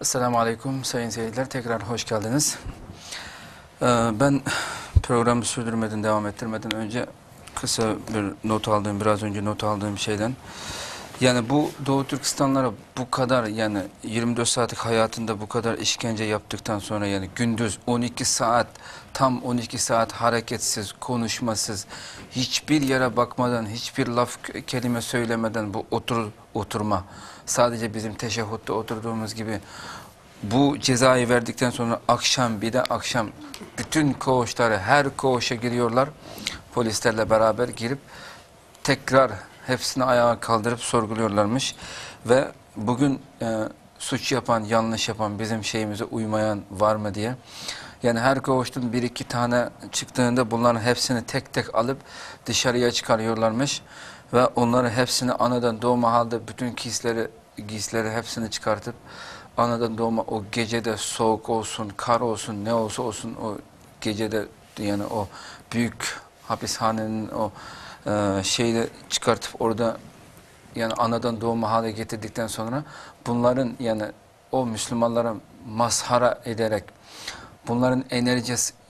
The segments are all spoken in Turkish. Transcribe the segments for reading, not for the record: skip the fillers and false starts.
Esselamu Aleyküm sayın seyirciler, tekrar hoş geldiniz. Ben programı sürdürmeden, devam ettirmeden önce kısa bir not aldığım, biraz önce not aldığım şeyden, yani bu Doğu Türkistanlara bu kadar, yani 24 saatlik hayatında bu kadar işkence yaptıktan sonra, yani gündüz 12 saat, tam 12 saat hareketsiz, konuşmasız, hiçbir yere bakmadan, hiçbir laf kelime söylemeden bu oturma, sadece bizim teşehhütte oturduğumuz gibi bu cezayı verdikten sonra akşam, bir de akşam bütün koğuşlara, her koğuşa giriyorlar. Polislerle beraber girip tekrar hepsini ayağa kaldırıp sorguluyorlarmış. Ve bugün suç yapan, yanlış yapan, bizim şeyimize uymayan var mı diye. Yani her koğuştan bir iki tane çıktığında bunların hepsini tek tek alıp dışarıya çıkarıyorlarmış. Ve onları hepsini anadan doğma halde bütün giysileri hepsini çıkartıp anadan doğma o gecede soğuk olsun, kar olsun, ne olsa olsun o gecede, yani o büyük hapishanenin o şeyi çıkartıp orada, yani anadan doğma hale getirdikten sonra bunların, yani o Müslümanlara mazhara ederek bunların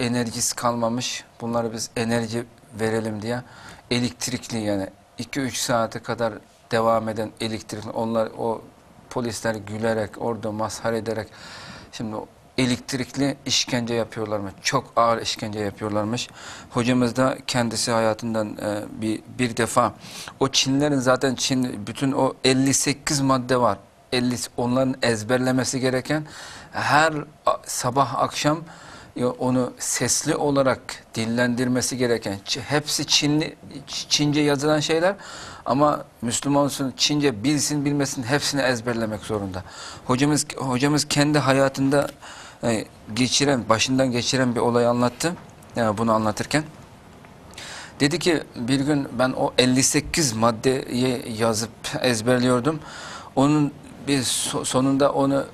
enerjisi kalmamış, bunlara biz enerji verelim diye elektrikli, yani 2-3 saate kadar devam eden elektrikli, onlar o polisler gülerek orada mazhar ederek şimdi elektrikli işkence yapıyorlarmış. Çok ağır işkence yapıyorlarmış. Hocamız da kendisi hayatından bir defa o Çinlerin, zaten Çin bütün o 58 madde var. Onların ezberlemesi gereken, her sabah akşam onu sesli olarak dillendirmesi gereken, hepsi Çince yazılan şeyler, ama Müslüman olsun, Çince bilsin bilmesin hepsini ezberlemek zorunda. Hocamız kendi hayatında başından geçiren bir olayı anlattı. Yani bunu anlatırken dedi ki, bir gün ben o 58 maddeyi yazıp ezberliyordum. Onun bir sonunda onu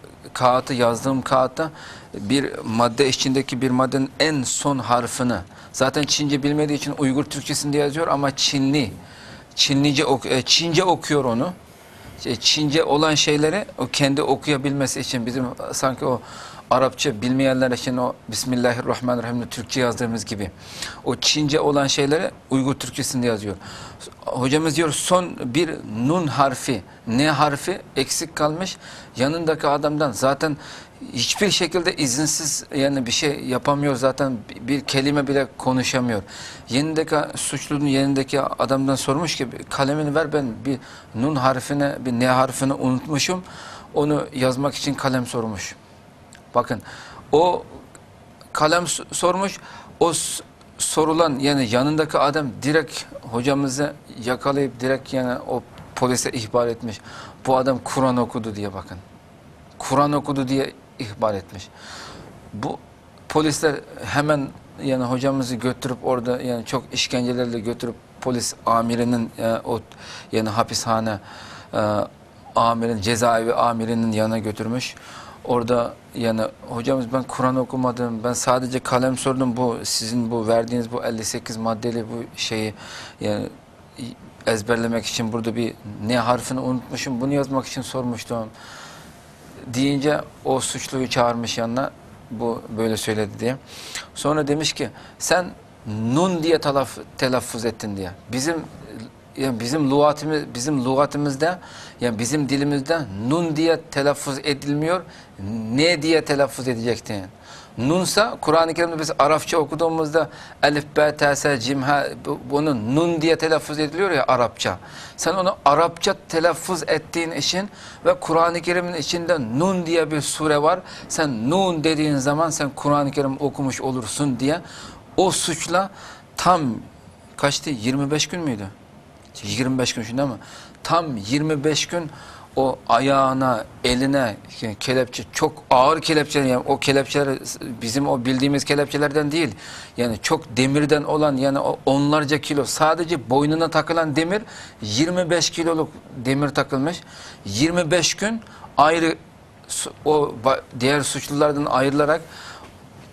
yazdığım kağıtta bir madde, içindeki bir maddenin en son harfini, zaten Çince bilmediği için Uygur Türkçesinde yazıyor ama Çince okuyor onu. Çince olan şeyleri o kendi okuyabilmesi için, bizim sanki o Arapça bilmeyenler için o Bismillahirrahmanirrahim Türkçe yazdığımız gibi o Çince olan şeyleri Uygur Türkçesinde yazıyor. Hocamız diyor, son bir nun harfi, ne harfi eksik kalmış. Yanındaki adamdan zaten hiçbir şekilde izinsiz, yani bir şey yapamıyor, zaten bir kelime bile konuşamıyor. Suçlunun yanındaki adamdan sormuş ki, kalemini ver, ben bir nun harfine, bir ne harfini unutmuşum, onu yazmak için kalem sormuş. Bakın, o kalem sormuş, o sorulan, yani yanındaki adam direkt hocamızı yakalayıp direkt, yani o polise ihbar etmiş. Bu adam Kur'an okudu diye, bakın. Kur'an okudu diye ihbar etmiş. Bu polisler hemen, yani hocamızı götürüp orada, yani çok işkencelerle götürüp polis amirinin yani hapishane cezaevi amirinin yanına götürmüş. Orada, yani hocamız, ben Kur'an okumadım, ben sadece kalem sordum, bu sizin bu verdiğiniz bu 58 maddeli bu şeyi, yani ezberlemek için burada bir ne harfini unutmuşum, bunu yazmak için sormuştum deyince o suçluyu çağırmış yanına, bu böyle söyledi diye. Sonra demiş ki, sen nun diye telaffuz ettin diye. Bizim lügatimizde, yani bizim dilimizde nun diye telaffuz edilmiyor. Ne diye telaffuz edecektin? Nunsa, Kur'an-ı Kerim'de biz Arapça okuduğumuzda elif, be, te, se, cim, ha, bunun nun diye telaffuz ediliyor ya Arapça. Sen onu Arapça telaffuz ettiğin için ve Kur'an-ı Kerim'in içinde nun diye bir sure var. Sen nun dediğin zaman sen Kur'an-ı Kerim okumuş olursun diye o suçla tam kaçtı? 25 gün müydü? 25 gün şimdi, ama tam 25 gün o ayağına, eline kelepçe, çok ağır kelepçeler, yani o kelepçeler bizim o bildiğimiz kelepçelerden değil. Yani çok demirden olan, yani o onlarca kilo, sadece boynuna takılan demir 25 kiloluk demir takılmış. 25 gün ayrı, o diğer suçlulardan ayrılarak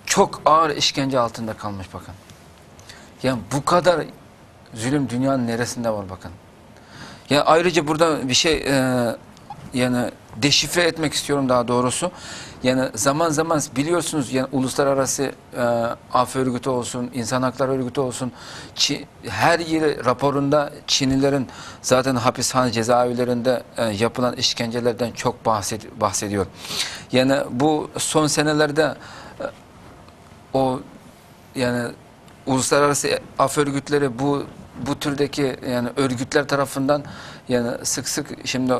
çok ağır işkence altında kalmış, bakın. Yani bu kadar zulüm dünyanın neresinde var, bakın. Ya ayrıca burada bir şey yani deşifre etmek istiyorum daha doğrusu. Yani zaman zaman biliyorsunuz yani uluslararası af örgütü olsun, insan hakları örgütü olsun, her yeri raporunda Çinlilerin zaten hapishane cezaevlerinde yapılan işkencelerden çok bahsediyor. Yani bu son senelerde o yani uluslararası af örgütleri bu türdeki yani örgütler tarafından yani sık sık şimdi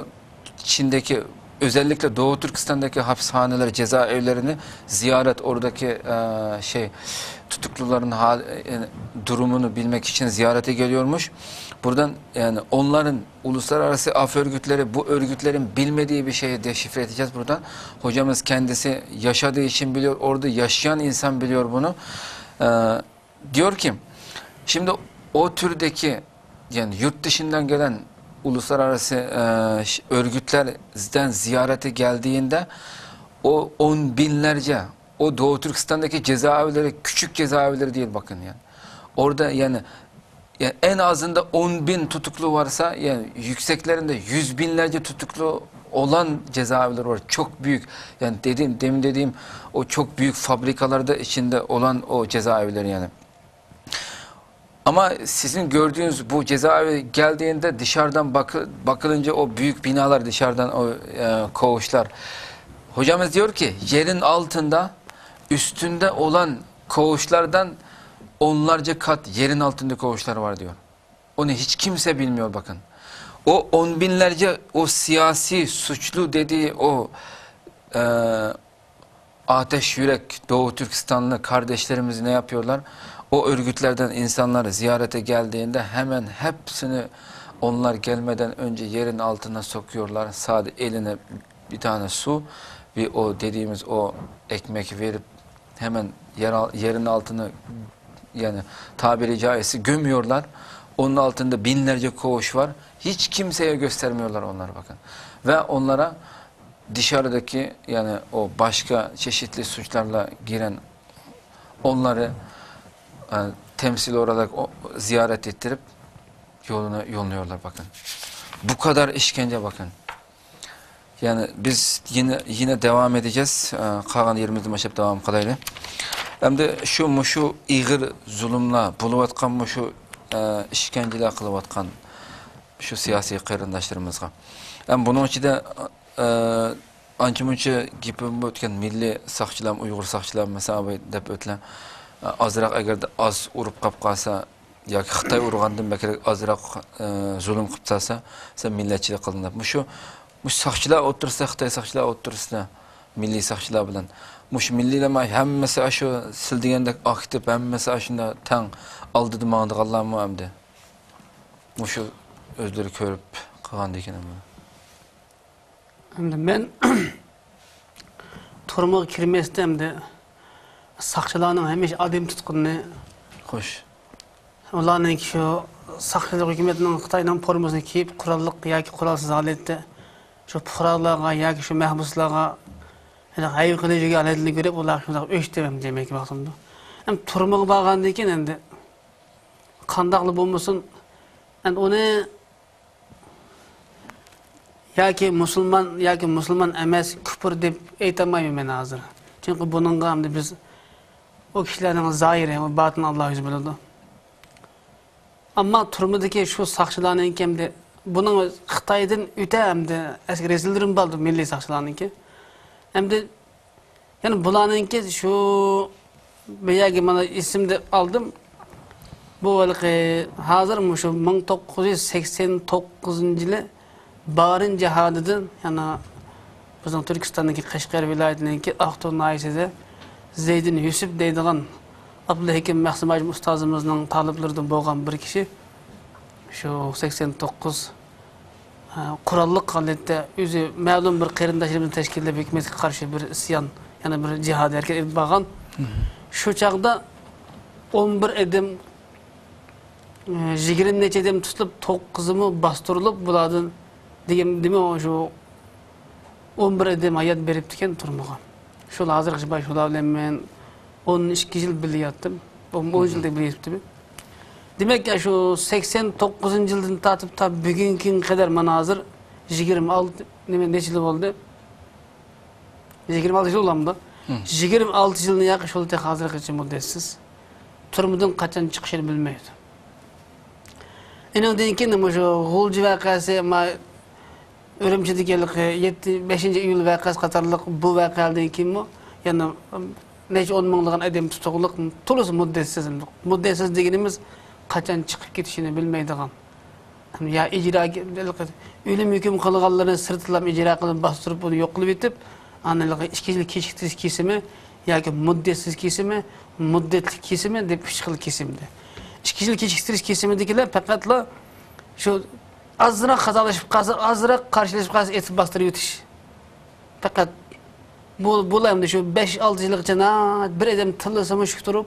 Çin'deki özellikle Doğu Türkistan'daki hapishaneleri, cezaevlerini ziyaret oradaki tutukluların durumunu bilmek için ziyarete geliyormuş. Buradan yani onların uluslararası af örgütleri bu örgütlerin bilmediği bir şeyi deşifre edeceğiz buradan. Hocamız kendisi yaşadığı için biliyor. Orada yaşayan insan biliyor bunu. Diyor ki şimdi o türdeki yani yurt dışından gelen uluslararası örgütlerden ziyarete geldiğinde o on binlerce o Doğu Türkistan'daki cezaevleri küçük cezaevleri değil bakın yani. Orada yani en azında 10.000 tutuklu varsa yani yükseklerinde 100 binlerce tutuklu olan cezaevleri var. Çok büyük yani demin dediğim o çok büyük fabrikalarda içinde olan o cezaevleri yani. Ama sizin gördüğünüz bu cezaevi geldiğinde dışarıdan bakılınca o büyük binalar dışarıdan o koğuşlar. Hocamız diyor ki yerin altında üstünde olan koğuşlardan onlarca kat yerin altında koğuşlar var diyor. Onu hiç kimse bilmiyor bakın. O on binlerce o siyasi suçlu dediği o ateş yürek Doğu Türkistanlı kardeşlerimiz ne yapıyorlar? O örgütlerden insanlar ziyarete geldiğinde hemen hepsini onlar gelmeden önce yerin altına sokuyorlar. Sadece eline bir tane su ve o dediğimiz o ekmek verip hemen yerin altını yani tabiri caizse gömüyorlar. Onun altında binlerce koğuş var. Hiç kimseye göstermiyorlar onları bakın. Ve onlara dışarıdaki yani o başka çeşitli suçlarla giren onları yani temsil olarak ziyaret ettirip yoluna yolluyorlar bakın. Bu kadar işkence bakın. Yani biz yine devam edeceğiz. Kalan yerimizde başlayıp devam kılaylı. Hem de şu iğir zulümla buluvatkan şu işkenceler kılıvatkan şu siyasi kıyırındaşlarımızga. Hem bunun için de anca gibi ötken milli sakçılar, Uygur sakçılar mesela dep ötlen azırak eğer de az urup kap kalsa ya ki Xitay urgandan belki azırak zulüm kıptasa sen milletçilik kılınıp. Şu sakçılar otursa Xitay sakçılar otursa milli sakçılar bilen. Muş millileme hemmesi aşı sildigende aktif hemmesi aşında tan aldı mağdı Allah'ım amde. Muşu özleri körüp kalan dikenim. Hem ben turmuğa kirmestem de sakçılarının hemiş adım tutkununu Hoş. onların ki şu sakçılık hükümetinin Xitay'dan formosunu kiyip kurallık yaki kuralsız halette şu kurallarga yaki şu mehbuslarga hayır kılıcıga aledini görüp olar şunday öştemem demek baxımda. Hem turmuğa bağlandı eken endi kandaqlı bolmasın endi onu yaki Müslüman emas küfür dep aytamayman men hazır. Çünkü bununga hamda biz o kişilerin zahiri ve batın Allah yüzü biladi. Ama turmudaki şu sakçıların enkemde bunun Xitay'dan öte hamda eski rezildirim baldı milli sakçıların ki. Hem de yani bulanınki şu beyagi mana isimde aldım. Bu hazır mı şu 1989 yılı Barın Cihadı'dan yani bizim Türkistan'daki Kaşgar vilayetindeki Akton Ayşe'de Zeydin Yusuf deydiğen Abdülhakim Mahsumacım ustazımızın talıplarından boğan bir kişi şu 89 kurallık halette özü ma'lum bir qeyrindaşlarımızın teşkil edip hükümetine karşı bir isyan yani bir cihad hareket edip bağan şu çağda 11 edim 20 neçe edim tutulup 9'ımı bastırılıp buladın diyeyim o şu 11 edim hayat berip diken turmağa. Şu hazır kışbay şu ben 12 yıl biliyattım. 10 yılda biliyattım. Demek ki şu 89 yıldan tatıp ta bugünkü kadar mana hazır 26 neçe yıl oldu? 26 yıl olamdı. 26 yılını yakış oldu tek hazırlıkçı muddessiz. Turumdan kaçan çıkışını bilmeydi. Ondan keyin şu Gulcu vakası ma Örümçedeki 5. iyul vakası qatarlıq bu vakadan keyin mi? Yani neçe 10 minglagan adam tutuqlıq tulus muddessiz. Muddessiz degenimiz kaçan çıkıp ketişini bilmeydigan. Ya icra ölüm hüküm kılganlarını sırtlam icra kılıp bastırıp onu yok kılıp etip anlığı 2 yıl kechiktirish kesimi yoki muddessiz kesimi, muddetli kesimi deb 3 xil kesimdi. 2 yıl kechiktirish kesimidagilar faqatla şu azroq xatolaşıp qalsa, azroq qarshilashib qalsa etib bastırib o'tish. Faqat bu endi şu 5-6 yilgacha bir adam tillasamish turib,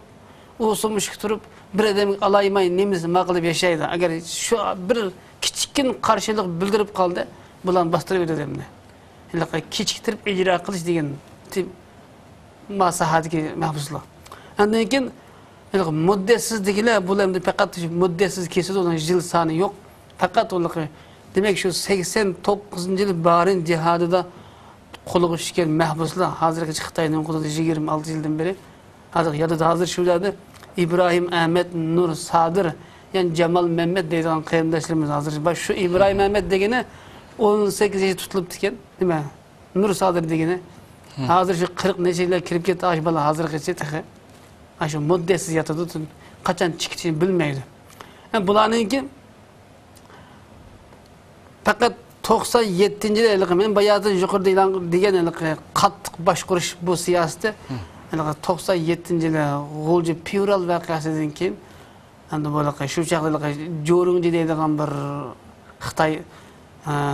o'simish turib, bir adam alaymay nemiz nima qilib yashaydi. Agar şu bir kichikkin qarshilik bildirib qoldi, bulan bastırib o'tadi endi. Hiliqi kechiktirib ijro qilish degan maslahatga mahbuslar. Undan keyin hiliqi muddetsizliklar bu endi faqat muddessiz kesadi, uning yil soni yo'q. Faqat ular demek şu 89 yıl barin cihadida qo'liga tushgan mahbuslar hozirgi Xitoyning qo'lida 26 yildan beri hozir yadida hozir shularda İbrahim Ahmet Nur Sadir yani Cemal Mehmet deydigan qarindoshlarimiz hozir şu İbrahim Ahmet degeni 18 yaşı tutulib ekan, nima? Nur Sadir degeni hozir şu 40 necha yillar kirib ketdi, ash bola hozirgacha taxi shu muddessiz yotadi, qachon chiqishini bilmaydi. Bularninki faqat 97-yilda men bayadan yuqorida e'lon degan qattiq boshqarish bu siyosatda 97-yilda G'ulji Plural voqeasidan keyin endi bo'laqa shu chaqda Jo'rungji deydigan bir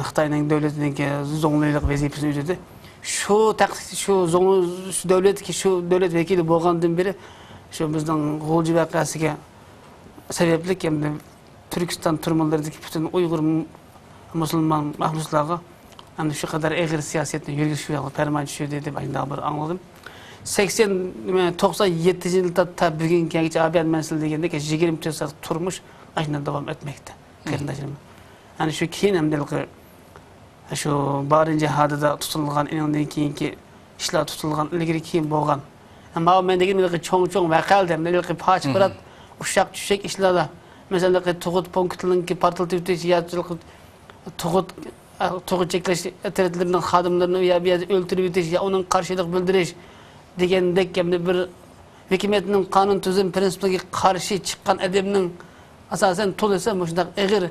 Xitoyning davlatiniki zo'nglaylik vazifasini o'tadi. Shu davlat vakili bo'lgandan beri shu bizning G'ulji voqeasiga sababli endi Turkiston turmalardagi butun Uyg'ur Müslüman mahbuslarga yani şu kadar egir siyasetini yürgüsüyor, ferman düşüyor dedi ben daha bir anladım. 97 yılda tabi bugün genç abiyat mensil degende ki 20 saat turmuş aynen devam etmekte. Yani şu keyin hem de şu barince hadida tutulgan inandan keyinki işler tutulgan ilgili keyin bo'lgan. Ama men degim çoğun vakal dem ne paç birat uşak düşecek işlerle mesela tuğut punktlarınki partlatıp ya Tuğut çekleş eteretlerinin xadimlerini ya bir öldürüp öteş ya onun karşılık bildiriş degendek bir hükümetinin kanun tüzüm prensipine karşı çıkan edeminin asasen tolesa muşdak egir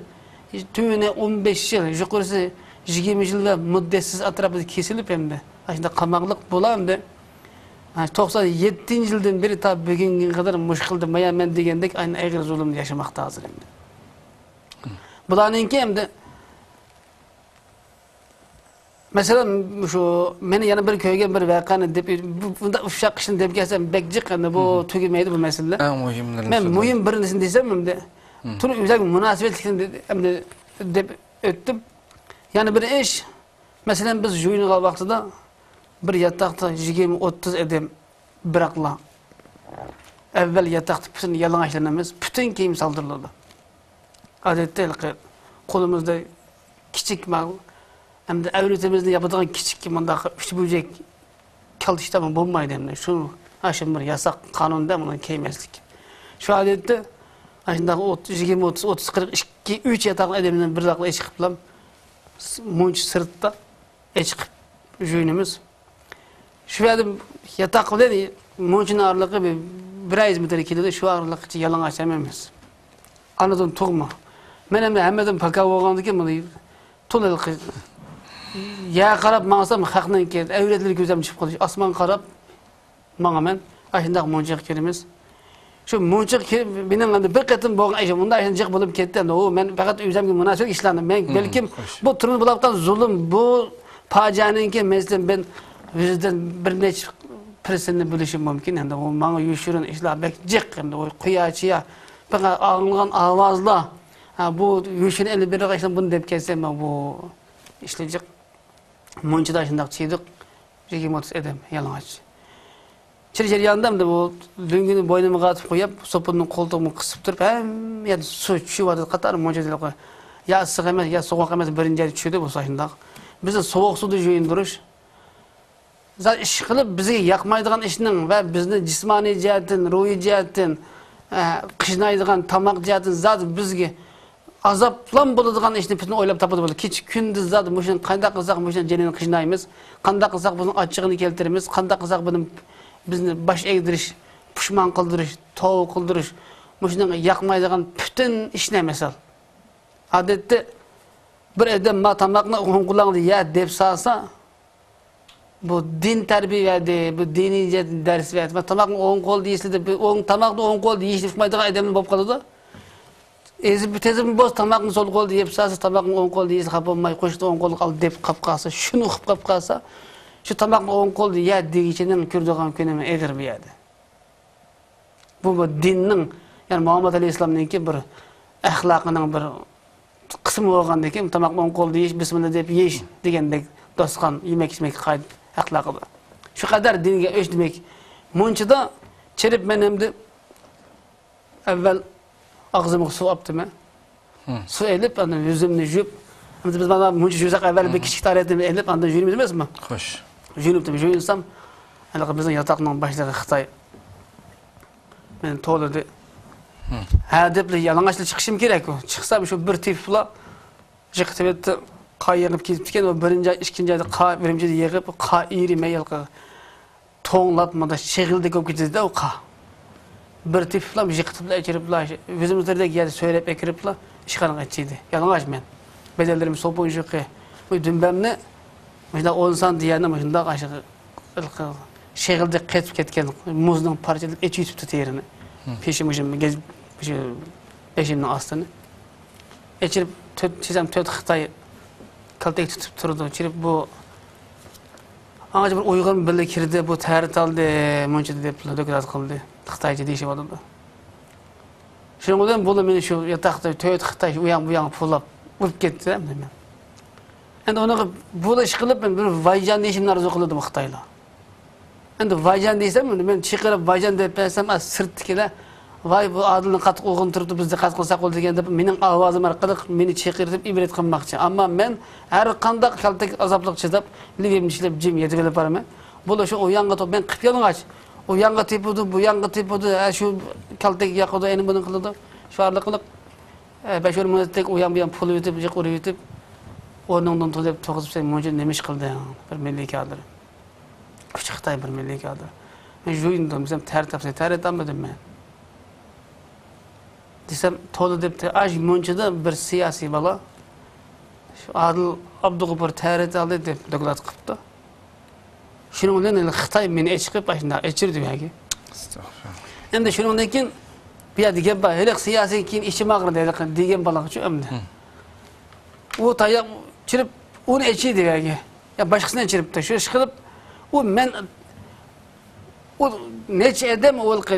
tümüne 15 yıl yukarısı 20 yıl ve muddessiz atrafı kesilip hem de aslında qamaklık bulam da 97 yıldan beri tabi bugünkü kadar muşkildi maya men degendek aynı egir zulümde yaşamakta hazır hem de. Bularınki hem de mesela şu meni yana bir köyge bir vakani dep bunda uşak işini dep gelsem bekcik hani bu tügemeydi bu mesele. En mühimlerini Ben mühim birincisini desem hem de tüm özel münasebetlikini hem de dep öttüm. Yani bir iş mesela biz juyunu kal vaxtida bir yatakta 20-30 edem bırakla evvel yatakta bütün yalangachlarımız bütün kiyim saldırıldı. Adette kolumuzda küçük mal hem de evletimizde yapılan küçük manda üç böcek kalıştamın bulmaydı hem de şunu aşın bir yasak kanunda bunun keymezlik. Şu adette aşında 20-30-40 3 yataklı edeminden bir dakika çıkıplam munç sırtta çıkıp jüynümüz. Şu adım yataklı dedi munçun ağırlığı bir ayız metre kilide şu ağırlık için yalan açamamız. Anladım tuğma. Ben hemen paka olgandı ki bunu tulalık ya qarab mağsam haqnan ki evretleri gözüm çıkıp kalış. Asman qarab mağamen aşındak munçuk kelimiz. Şu munçuk benim bir qetim boğan ayşe bunda aşınacak bulup ketdi. O ben fakat özümge münasebet işlandım. Ben belki bu turun bulaptan zulüm bu facianın ki mesela ben yüzden bir neç presenle bölüşüm mümkün. Yani o bana yuşurun işler bekcik yani o kuyaçıya fakat ağlayan avazla bu yuşun eli bir arkadaşlar bunu dep kessem bu işleyecek. Munçada aşındak çiğdik. 20-30 edem yalangach. Çirçer yandım da bu düngünü boynuma qatıp koyup sopunun koltuğumu kısıp durup hem yani su çuvadı qatar munçada ya ıssiq emas, ya soğuk emas birinci düşürdü bu saçındaq. Bizi soğuk suda juyunduruş. Zat iş qilib bizga yoqmaydigan ishning va bizni jismoniy jihatdan, ruhiy jihatdan qiynaydigan tamoq jihatdan zat bizga azaplan bo'ladigan ishni bizni o'ylab topadi bo'ladi. Kech kunduz zat mushuni qanday qilsak mushuni jenini qiynaymiz, qanday qilsak buni achchig'ini keltiramiz, qanday qilsak buni bizni bosh egdirish, pushmon qildirish, tovuq qildirish, mushuni yoqmaydigan butun ishni misol. Odatda bir odam ma tamoqni o'ng'ulangda ya deb salsa, bu din tarbiyasi, bu diniy dars verdi. Tamoqni o'ng qo'l deysizlar, tamoqni o'ng qo'l deyishni bilmaydigan odamlar bo'lib qoladi. Ezib bitezim boz tamoqni sol qo'l deb salsa, tamoqni o'ng qo'l deysiz, xafa bo'lmay qo'shni o'ng qo'l qal deb qolib qolsa, shuni o'qib qolib qolsa, shu tamoqni o'ng qo'l ya degichining ko'rdigan kunimi egir bu yerda. Bu dinning, ya'ni Muhammad alayhisolamning bir axloqining bir qismi bo'lgandan keyin tamoqni o'ng qo'l deyish, bismillah deb yeyish degandek dostqon yemek qoid axloqi bor. Shu qadar dinga o'sh demak. Munchida chirib men endi avval ağzımı su yaptım ben. Su elip, andan yüzümünü jüp. Biz bana munç yüzak evvel bir küçük tarihte elip, andan jüyümüz mü? Hoş. Jüyünüptüm, jüyünsem. Yani bizim yatakla başladı Xitay. Ben to'ladi. Deb yalang'ochli chiqishim kerak. Chiqsam shu bir tepla jiqtibetdi, qayig'ib ketib o birinchi, ikkinchi oyda birinchida yig'ib, irimay yilqi to'nglab, mana shig'ildi ko'p ketdi o bir tiplam jiqtibla içiribla, yüzümüzdeki yerde söyleyip ekiribla, işkanı geçiydi. Yalnız men. Bedellerimi sopuğun şıkkı. Bu dümbemni, mesela 10 sant diyenle mesela aşığı şehirde ketken muzdan parçalık içi yutup yerini. Peşimişim, gezip eşimden astını. İçirip, çizem töt Xitay kaltek tutup durdu. İçirip bu Ağacı bir uygun birlik kirdi, bu tərit aldı, münçidi deyip dökülat qıldı. Xitaycı deyişi vardı da. Şunun odan bunu meni şu yataqda töyt Xitay uyan pullap urp ketdi de men. Endi onu bu iş qilib men bir vayjan deyishimni arzu qildim Xitayla. Endi vayjan deysem men chiqirib vayjan deb bersam sirtkilar vay bu adilni qattiq o'g'in turibdi bizni qattiq qilsak bo'ldi degan deb mening ovozim orqali meni chaqirib ibrat qilmoqchi. Ammo men har qanday kaltak azoblik chidab, livimni ishlab jim yetib olib boraman. Bu shu o'yanga top men qilib yalang'ach. O'yanga tepudi, bu yanga tepudi, shu kaltak yoqdi, endi buni qildi. Shu orqali 5 minutlik o'yan bilan pul yutib, yiqirib yutib, o'rningdan turib to'g'izib sen mo'jin nima ish qildi? Bir milliy kadr. Xitoy bir milliy kadr. Men jo'yindim, bizam tartapmadim men. Desem to'li debdi, aj munchida bir siyosiy bola shu Adil Abdug'ofur ta'rit oldi deb doklad qilibdi. Shuning bilan Xitoy meni chiqib ashunda echirdi yoki. Astag'firullah. Endi shundan keyin bu yerda gap bor, hali siyosiy keyin ishim og'ridi degan bola shu endi. U tayoq chirib, uni echidi yoki. Ya boshqasini chiribdi. Shu ish qilib, u men u necha odam o'lqi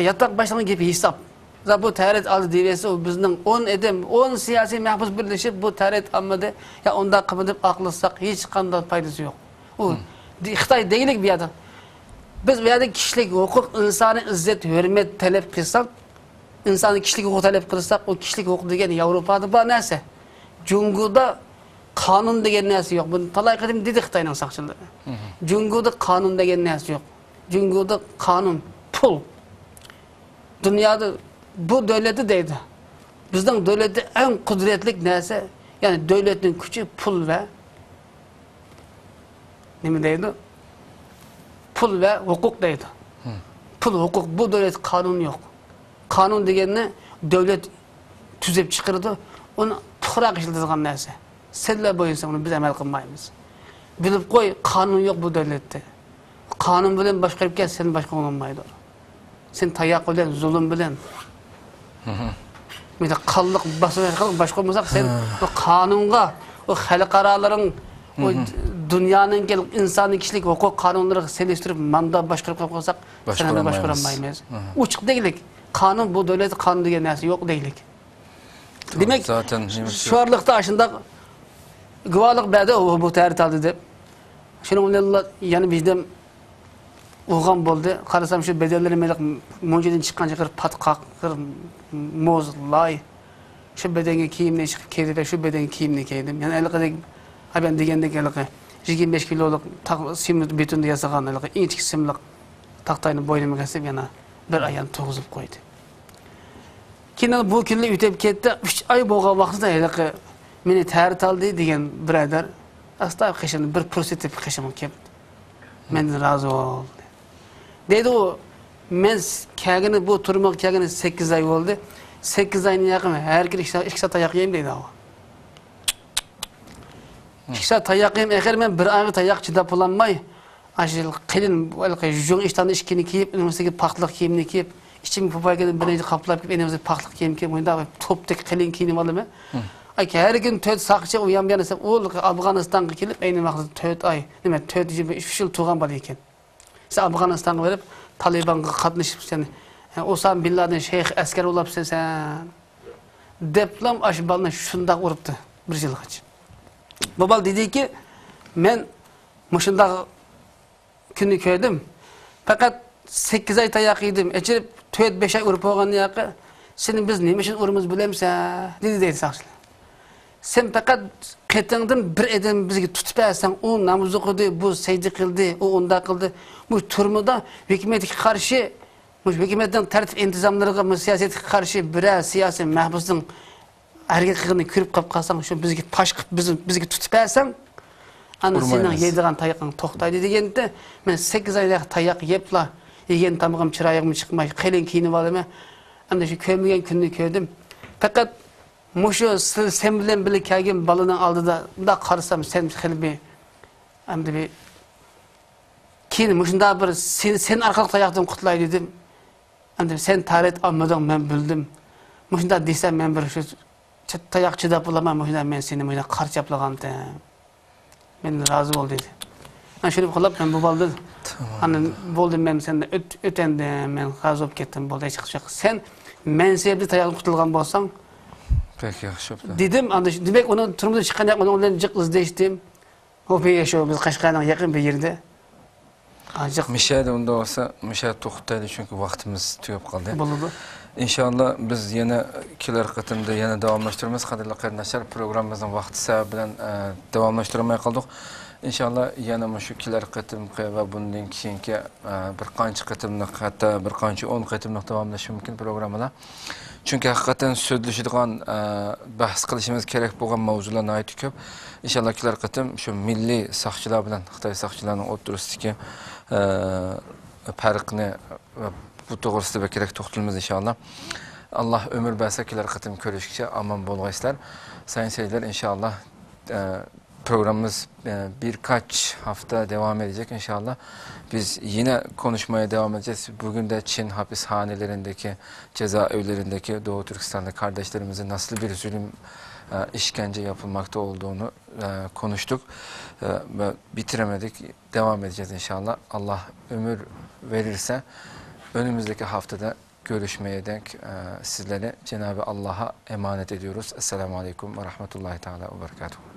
yataq boshlangan gap hisob. Bu ta'rit aldı deyilse o bizning 10 edem, 10 siyasi mahbus birleşip bu ta'rit almadı. Ya onda qilib aqlasak hech qanday foydasi yo'q. U Xitoy deylik bu yerda. Biz bu yerda kishilik huquq, insoniy izzat, hurmat talab qilsak, insoniy kishilik huquq talab qilsak, o kishilik huquq degan Yevropada bor narsa. Junguda qonun degan narsa yo'q. Buni talay qadim dedi Xitoyning saqchilari. Junguda qonun degan narsa yo'q. Junguda qonun, pul. Dünyada bu devleti deydi. Bizden devleti en kudretlik neyse, yani devletin gücü pul ve ne mi deydi? Pul ve hukuk deydi. Pul, hukuk, bu devlet kanun yok. Kanun degenine devlet tüzep çıkardı, onu tıkırak işletilgan neyse. Senle boyunsa onu biz emel kılmayız. Bilip koy, kanun yok bu devlette. Kanun bilen başka bir kez senin başka olunmaydı. Sen tayak bilen, zulüm bilen, mesela kallık, basın başka olmasak sen o kanunga, o halkaraların, o dünyanın gel insanın kişilik hukuk kanunları seliştirip manda başka olsak sen de başkuramayız. Uçuk değilik. Kanun bu devlet kanun diye neyse yok değilik. Demek zaten şu arlıkta aşında güvalık bade o bu ta'rit aldı deb. Şunun yani bizden Oğan boldu. Qarasam şu bedelleri melek munciden çıkan çıkır patkak, muz, lay. şu bedenge kiyimle çıkıp kiydi, şu bedenge kiyimle kiydim. Yani elqidek, ben degendek elqi 25 kiloluk simli bütünde yasagan elqi inçik simlik taktayını boynuma kesip yana bir ayağını toğuzup koydu. Keyin bu kunlar ötüp ketdi. 3 ay bo'lgan vaqtida elqi meni ta'rit aldı degan birodar asta qishini bir pozitiv qishim keldi. Men razı oldu. Dedi o men kelgini bu turmoq kelgini 8 ay oldu. 8 ayın yaqin her gün 2 saat ayak yeyim dedi o. 2 saat ayak yeyim, eğer men bir ayga ayak chidab bulanmay, ajil qilin elqi jo'ng ishtanı ishkini kiyib, önümüzdeki paxtliq kiyimni kiyib, içim popaygadan birinci kaplap gidip enimizdeki paxtliq kiyim kiyib, oyunda topdek qilin kiyinib alıp. Ay her gün 4 saqçı uyanmasa ol Afganistanga kelip ayni vaqtda 4 ay, nima 4 yıl tuğan bal ekan. Sen Afganistan'a verip Taliban'a katlaşıp sen Osam Bin Laden şeyh asker olapsın sen. Deplom aşbalına şunda uruptu bir yılga için. Babal dedi ki men muşunda günü köydüm. Fakat 8 ay tayak yedim. Eçirip 4-5 ay urup olgan yakı. Senin biz neymiş için urumuz bilemse dedi deydi sakçılar. Sen fakat ketindin bir edem bizge tutpasan o namaz okudu, bu secde kıldı, o onda kıldı. Bu turmuda hükümetine karşı, bu hükümetin tertip intizamlarına, siyasete karşı bir siyasi mahbusun hareketlerini körüp kap kalsan, şu bizge taş bizge tutpasan, ana senin yediğin tayakın toktaydı degende, men 8 aylık tayak yepla, yegen tamağım çırayağım çıkmay, qelin kiyinip alıma, anda şu köymegen gününü köydüm. Fakat Muşu sen bilen bile kelgen balının aldıda da qarasam sen xil bir hamda bir keyin muşunda bir sen arqalıq tayaqdan qutlay dedim. Hamda sen taret almadın men bildim. Muşunda desem men bir şu tayaq chidab bulamam muşunda men seni muşunda qarch yaplaganda. Men razı ol dedi. Ana şunu qilib men bu baldı. Ana boldu men senden ötende men razı olup ketdim boldu hech chiqib. Sen men sebli tayaqdan qutulgan bolsang peki yaxshi. dedim, demek onu turumda çıkan yapmadan onların cık izleştim. O bir yaşıyor, biz Qashqar'dan yakın bir yerde. Mişayda onda olsa, Mişay to'xtaydi çünkü vaktimiz tugab qoldi. Bo'ladi. İnşallah biz yana kelar qatımda yana davomlashtiramiz. Qadrli qarindoshlar, programmamizning vaqti sababi bilan davomlashtirmay qoldik. İnşallah yana shu kelar qatimga va bundan keyingi bir qancha qatimliq, hatto bir qancha 10 qatimliq davomlashi mumkin programmalar. Çünkü hakikaten sözleşidigan, bahs qilishimiz kerak bo'lgan mavzular nihoyat ko'p. İnşallah kelar qatim shu milliy saqchilar bilan Xitoy saqchilarining o'rtasidagi farqni va bu to'g'risida kerak to'xtalamiz inşallah. Allah ömür berse kelar qatim ko'rishgacha aman bo'lg'aysizlar. Sayın seyirciler, inşallah programımız birkaç hafta devam edecek inşallah. Biz yine konuşmaya devam edeceğiz. Bugün de Çin hapishanelerindeki, cezaevlerindeki Doğu Türkistan'da kardeşlerimizin nasıl bir zulüm, işkence yapılmakta olduğunu konuştuk. Ve bitiremedik. Devam edeceğiz inşallah. Allah ömür verirse önümüzdeki haftada görüşmeye denk sizleri Cenab-ı Allah'a emanet ediyoruz. Esselamu Aleyküm ve Rahmetullahi Teala ve Berekatuhu.